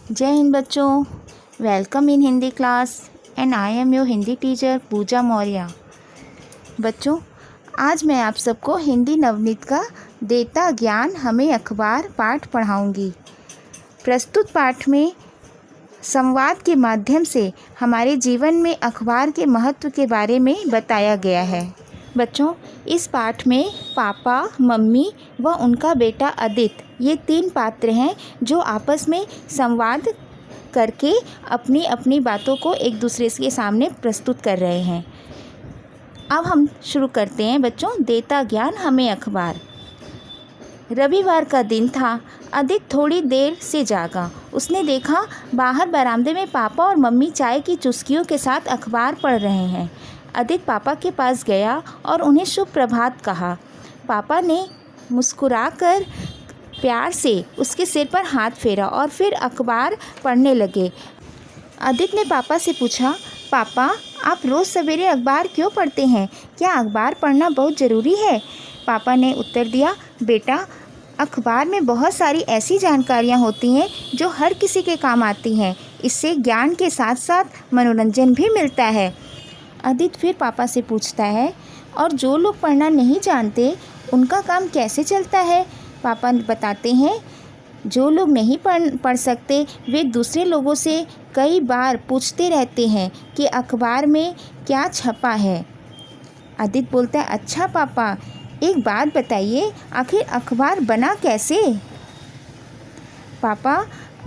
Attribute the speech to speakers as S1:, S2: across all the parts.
S1: जय हिंद बच्चों, welcome in Hindi class and I am your Hindi teacher Pooja Maurya. बच्चों, आज मैं आप सबको हिंदी नवनीत का देता ज्ञान हमें अखबार पाठ पढ़ाऊंगी। प्रस्तुत पाठ में संवाद के माध्यम से हमारे जीवन में अखबार के महत्व के बारे में बताया गया है। बच्चों, इस पाठ में पापा, मम्मी व उनका बेटा आदित्य ये तीन पात्र हैं जो आपस में संवाद करके अपनी अपनी बातों को एक दूसरे के सामने प्रस्तुत कर रहे हैं। अब हम शुरू करते हैं बच्चों। देता ज्ञान हमें अखबार। रविवार का दिन था। आदित्य थोड़ी देर से जागा। उसने देखा बाहर बरामदे में पापा और मम्मी चाय की चुस्कियों के साथ अखबार पढ़ रहे हैं। आदित्य पापा के पास गया और उन्हें शुभ प्रभात कहा। पापा ने मुस्कुराकर प्यार से उसके सिर पर हाथ फेरा और फिर अखबार पढ़ने लगे। आदित्य ने पापा से पूछा, पापा आप रोज़ सवेरे अखबार क्यों पढ़ते हैं? क्या अखबार पढ़ना बहुत ज़रूरी है? पापा ने उत्तर दिया, बेटा अखबार में बहुत सारी ऐसी जानकारियाँ होती हैं जो हर किसी के काम आती हैं। इससे ज्ञान के साथ साथ मनोरंजन भी मिलता है। आदित्य फिर पापा से पूछता है, और जो लोग पढ़ना नहीं जानते उनका काम कैसे चलता है? पापा बताते हैं, जो लोग नहीं पढ़ सकते वे दूसरे लोगों से कई बार पूछते रहते हैं कि अखबार में क्या छपा है। आदित्य बोलता है, अच्छा पापा एक बात बताइए, आखिर अखबार बना कैसे? पापा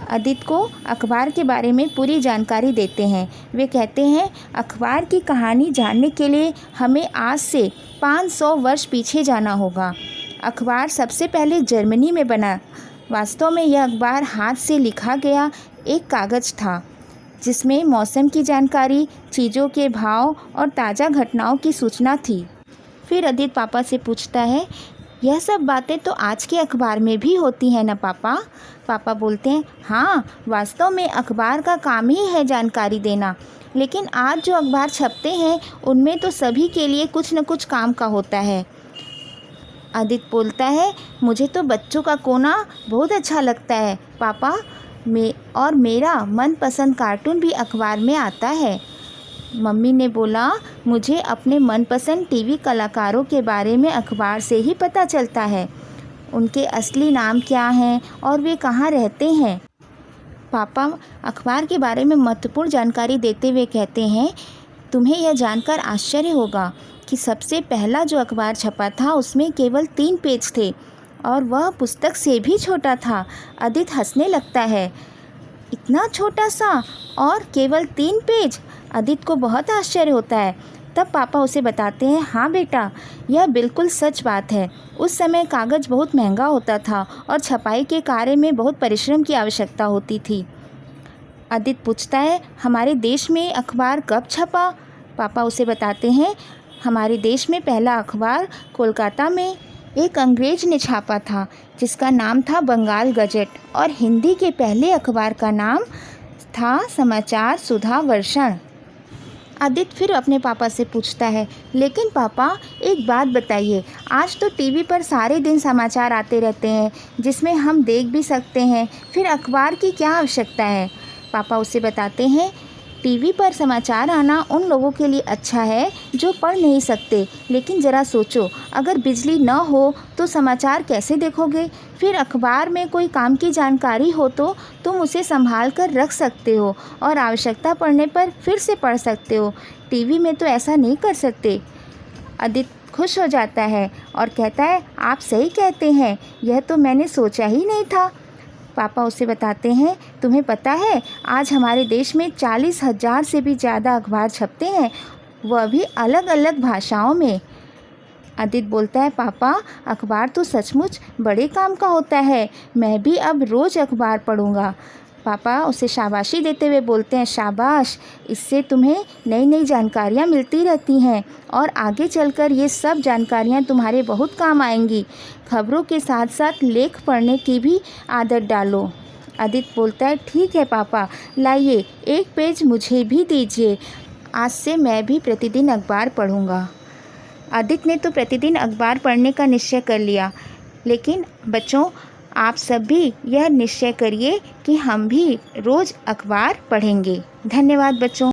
S1: आदित्य को अखबार के बारे में पूरी जानकारी देते हैं। वे कहते हैं, अखबार की कहानी जानने के लिए हमें आज से 500 वर्ष पीछे जाना होगा। अखबार सबसे पहले जर्मनी में बना। वास्तव में यह अखबार हाथ से लिखा गया एक कागज़ था जिसमें मौसम की जानकारी, चीज़ों के भाव और ताज़ा घटनाओं की सूचना थी। फिर आदित्य पापा से पूछता है, यह सब बातें तो आज के अखबार में भी होती हैं ना पापा? पापा बोलते हैं, हाँ वास्तव में अखबार का काम ही है जानकारी देना, लेकिन आज जो अखबार छपते हैं उनमें तो सभी के लिए कुछ न कुछ काम का होता है। आदित्य बोलता है, मुझे तो बच्चों का कोना बहुत अच्छा लगता है पापा, और मेरा मनपसंद कार्टून भी अखबार में आता है। मम्मी ने बोला, मुझे अपने मनपसंद टीवी कलाकारों के बारे में अखबार से ही पता चलता है। उनके असली नाम क्या हैं और वे कहाँ रहते हैं। पापा अखबार के बारे में महत्वपूर्ण जानकारी देते हुए कहते हैं, तुम्हें यह जानकर आश्चर्य होगा कि सबसे पहला जो अखबार छपा था उसमें केवल 3 पेज थे और वह पुस्तक से भी छोटा था। आदित्य हंसने लगता है, इतना छोटा सा और केवल 3 पेज? आदित्य को बहुत आश्चर्य होता है। तब पापा उसे बताते हैं, हाँ बेटा यह बिल्कुल सच बात है। उस समय कागज़ बहुत महंगा होता था और छपाई के कार्य में बहुत परिश्रम की आवश्यकता होती थी। आदित्य पूछता है, हमारे देश में अखबार कब छपा? पापा उसे बताते हैं, हमारे देश में पहला अखबार कोलकाता में एक अंग्रेज ने छापा था जिसका नाम था बंगाल गजट, और हिंदी के पहले अखबार का नाम था समाचार सुधा वर्षण। आदित्य फिर अपने पापा से पूछता है, लेकिन पापा एक बात बताइए, आज तो टीवी पर सारे दिन समाचार आते रहते हैं जिसमें हम देख भी सकते हैं, फिर अखबार की क्या आवश्यकता है? पापा उसे बताते हैं, टीवी पर समाचार आना उन लोगों के लिए अच्छा है जो पढ़ नहीं सकते, लेकिन ज़रा सोचो अगर बिजली न हो तो समाचार कैसे देखोगे? फिर अखबार में कोई काम की जानकारी हो तो तुम उसे संभाल कर रख सकते हो और आवश्यकता पड़ने पर फिर से पढ़ सकते हो। टीवी में तो ऐसा नहीं कर सकते। आदित्य खुश हो जाता है और कहता है, आप सही कहते हैं, यह तो मैंने सोचा ही नहीं था। पापा उसे बताते हैं, तुम्हें पता है आज हमारे देश में 40,000 से भी ज़्यादा अखबार छपते हैं, वह भी अलग अलग भाषाओं में। आदित्य बोलता है, पापा अखबार तो सचमुच बड़े काम का होता है, मैं भी अब रोज़ अखबार पढ़ूँगा। पापा उसे शाबाशी देते हुए बोलते हैं, शाबाश, इससे तुम्हें नई नई जानकारियाँ मिलती रहती हैं और आगे चलकर ये सब जानकारियाँ तुम्हारे बहुत काम आएंगी। खबरों के साथ साथ लेख पढ़ने की भी आदत डालो। आदित्य बोलता है, ठीक है पापा, लाइए 1 पेज मुझे भी दीजिए, आज से मैं भी प्रतिदिन अखबार पढ़ूँगा। आदित्य ने तो प्रतिदिन अखबार पढ़ने का निश्चय कर लिया, लेकिन बच्चों आप सब भी यह निश्चय करिए कि हम भी रोज़ अखबार पढ़ेंगे। धन्यवाद बच्चों।